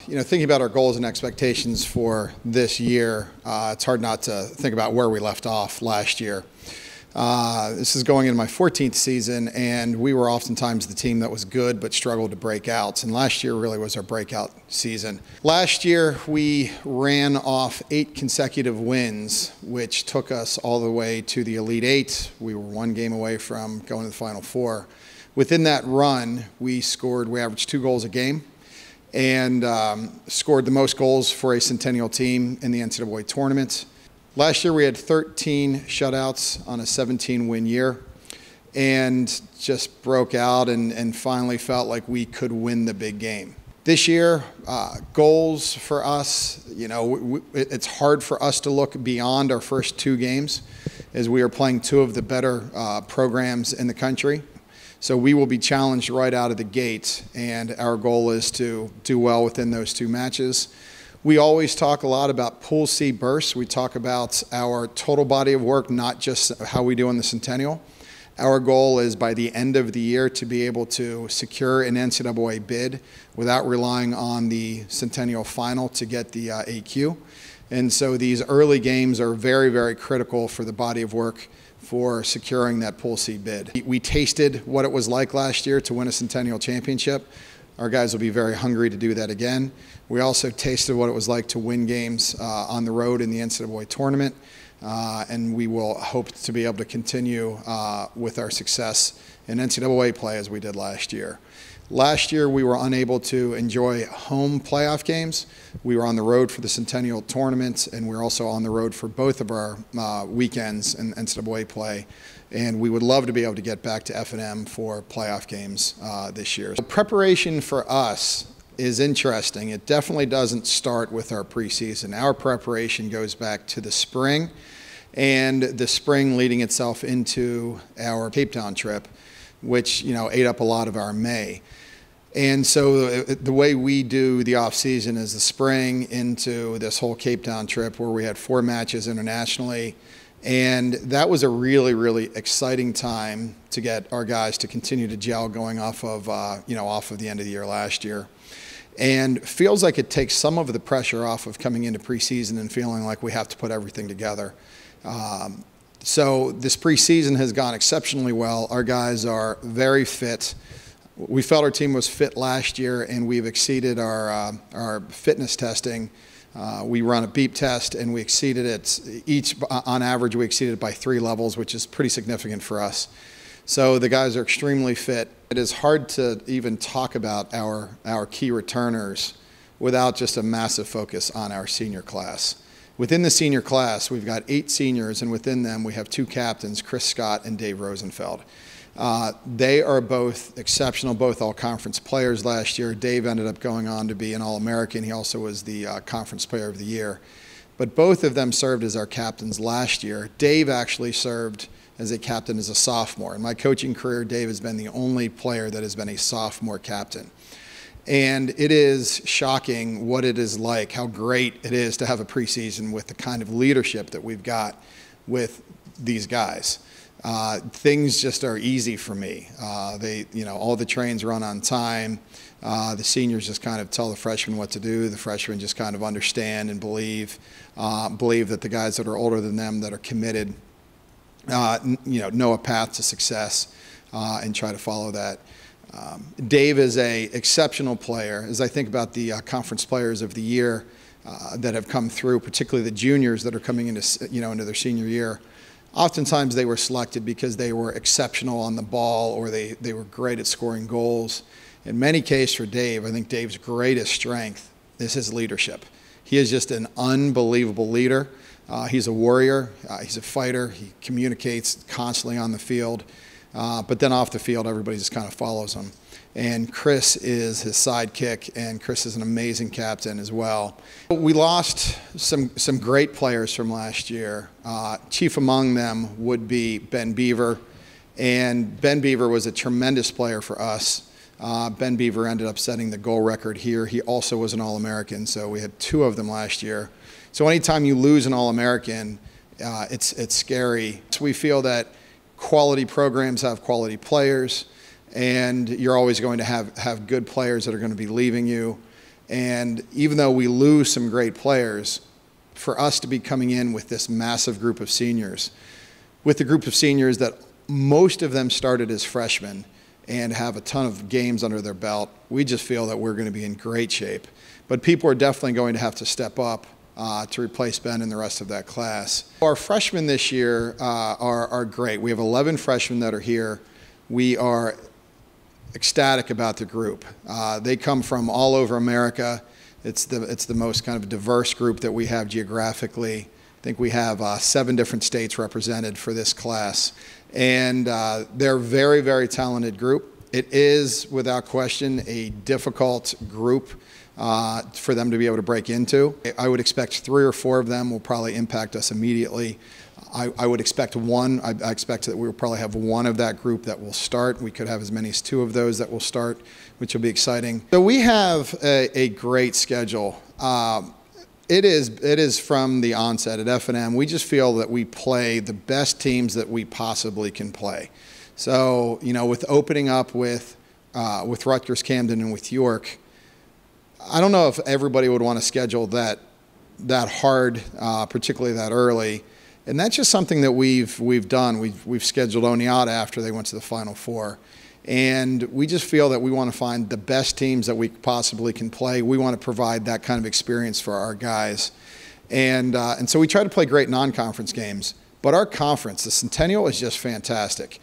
You know, thinking about our goals and expectations for this year, it's hard not to think about where we left off last year. This is going into my 14th season, and we were oftentimes the team that was good but struggled to break out. And last year really was our breakout season. Last year, we ran off 8 consecutive wins, which took us all the way to the Elite Eight. We were 1 game away from going to the Final Four. Within that run, we averaged 2 goals a game, and scored the most goals for a Centennial team in the NCAA tournament. Last year we had 13 shutouts on a 17-win year, and just broke out and finally felt like we could win the big game. This year, goals for us, you know, it's hard for us to look beyond our first 2 games, as we are playing 2 of the better programs in the country. So we will be challenged right out of the gate, and our goal is to do well within those 2 matches. We always talk a lot about Pool C bursts. We talk about our total body of work, not just how we do in the Centennial. Our goal is by the end of the year to be able to secure an NCAA bid without relying on the Centennial final to get the AQ. And so these early games are very, very critical for the body of work for securing that Pool C bid. We tasted what it was like last year to win a Centennial championship. Our guys will be very hungry to do that again. We also tasted what it was like to win games on the road in the NCAA tournament, and we will hope to be able to continue with our success in NCAA play as we did last year. Last year, we were unable to enjoy home playoff games. We were on the road for the Centennial tournament, and we were also on the road for both of our weekends in NCAA play. And we would love to be able to get back to F&M for playoff games this year. So preparation for us is interesting. It definitely doesn't start with our preseason. Our preparation goes back to the spring, and the spring leading itself into our Cape Town trip, which, you know, ate up a lot of our May. And so the way we do the off season is the spring into this whole Cape Town trip, where we had 4 matches internationally. And that was a really, really exciting time to get our guys to continue to gel going off of, off of the end of the year last year. And feels like it takes some of the pressure off of coming into preseason and feeling like we have to put everything together. So this preseason has gone exceptionally well. Our guys are very fit. We felt our team was fit last year, and we've exceeded our fitness testing. We run a beep test, and we exceeded it on average, we exceeded it by 3 levels, which is pretty significant for us. So the guys are extremely fit. It is hard to even talk about our key returners without just a massive focus on our senior class. Within the senior class, we've got 8 seniors, and within them we have 2 captains, Chris Scott and Dave Rosenfeld. They are both exceptional, both all-conference players last year. Dave ended up going on to be an All-American. He also was the Conference Player of the Year. But both of them served as our captains last year. Dave actually served as a captain as a sophomore. In my coaching career, Dave has been the only player that has been a sophomore captain. And it is shocking what it is like, how great it is to have a preseason with the kind of leadership that we've got with these guys. Things just are easy for me. All the trains run on time. The seniors just kind of tell the freshmen what to do. The freshmen just kind of understand and believe that the guys that are older than them, that are committed, know a path to success and try to follow that. Dave is an exceptional player. As I think about the Conference Players of the Year that have come through, particularly the juniors that are coming into their senior year, oftentimes they were selected because they were exceptional on the ball, or they were great at scoring goals. In many cases for Dave, I think Dave's greatest strength is his leadership. He is just an unbelievable leader. He's a warrior. He's a fighter. He communicates constantly on the field. But then off the field, everybody just kind of follows him. And Chris is his sidekick, and Chris is an amazing captain as well. We lost some great players from last year. Chief among them would be Ben Beaver. And Ben Beaver was a tremendous player for us. Ben Beaver ended up setting the goal record here. He also was an All-American, so we had 2 of them last year. So anytime you lose an All-American, it's scary. So we feel that quality programs have quality players, and you're always going to have good players that are going to be leaving you. And even though we lose some great players, for us to be coming in with this massive group of seniors, with the group of seniors that most of them started as freshmen and have a ton of games under their belt, we just feel that we're going to be in great shape. But people are definitely going to have to step up to replace Ben and the rest of that class. Our freshmen this year are great. We have 11 freshmen that are here. We are ecstatic about the group. They come from all over America. It's the most kind of diverse group that we have geographically. I think we have 7 different states represented for this class. And they're a very, very talented group. It is, without question, a difficult group for them to be able to break into. I would expect 3 or 4 of them will probably impact us immediately. I would expect one. I expect that we will probably have one of that group that will start. We could have as many as 2 of those that will start, which will be exciting. So we have a great schedule. It is from the onset at F&M. We just feel that we play the best teams that we possibly can play. So, you know, with opening up with Rutgers, Camden, and with York, I don't know if everybody would want to schedule that hard, particularly that early. And that's just something that we've done. We've scheduled Oneonta after they went to the Final Four. And we just feel that we want to find the best teams that we possibly can play. We want to provide that kind of experience for our guys. And so we try to play great non-conference games. But our conference, the Centennial, is just fantastic.